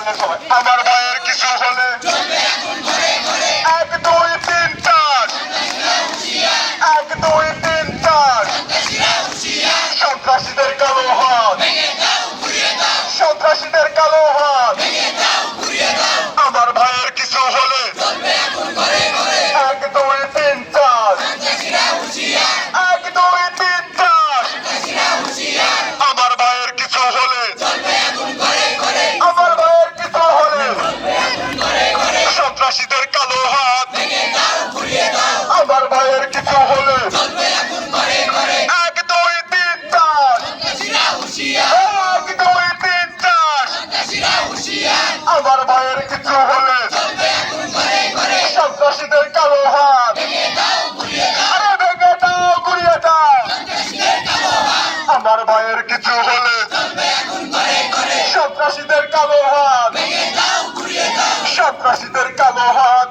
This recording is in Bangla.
আমার ভাইয়ের কিছু হলে 1 2 3 4 1 2 3 4 সন্ত্রাসীদের কালো হাত, সন্ত্রাসীদের কালো হাত। আমার ভাইয়ের কিছু হলে 1 2 3 4 1 2 3 4 আমার ভাইয়ের কিছু হলে, আমার ভাইয়ের কিছু হলে সন্ত্রাসীদের কালো হাত। আমার ভাইয়ের কিছু হলে 1 2 3 4 1 2 3 4 আমার ভাইয়ের কিছু হলে সন্ত্রাসীদের কালো হাত। আরে ভেঙে দাও, ঘুরিয়ে দাও। আমার ভাইয়ের কিছু হলে সন্ত্রাসীদের কালো হাত, সন্ত্রাসীদের কালো হাত।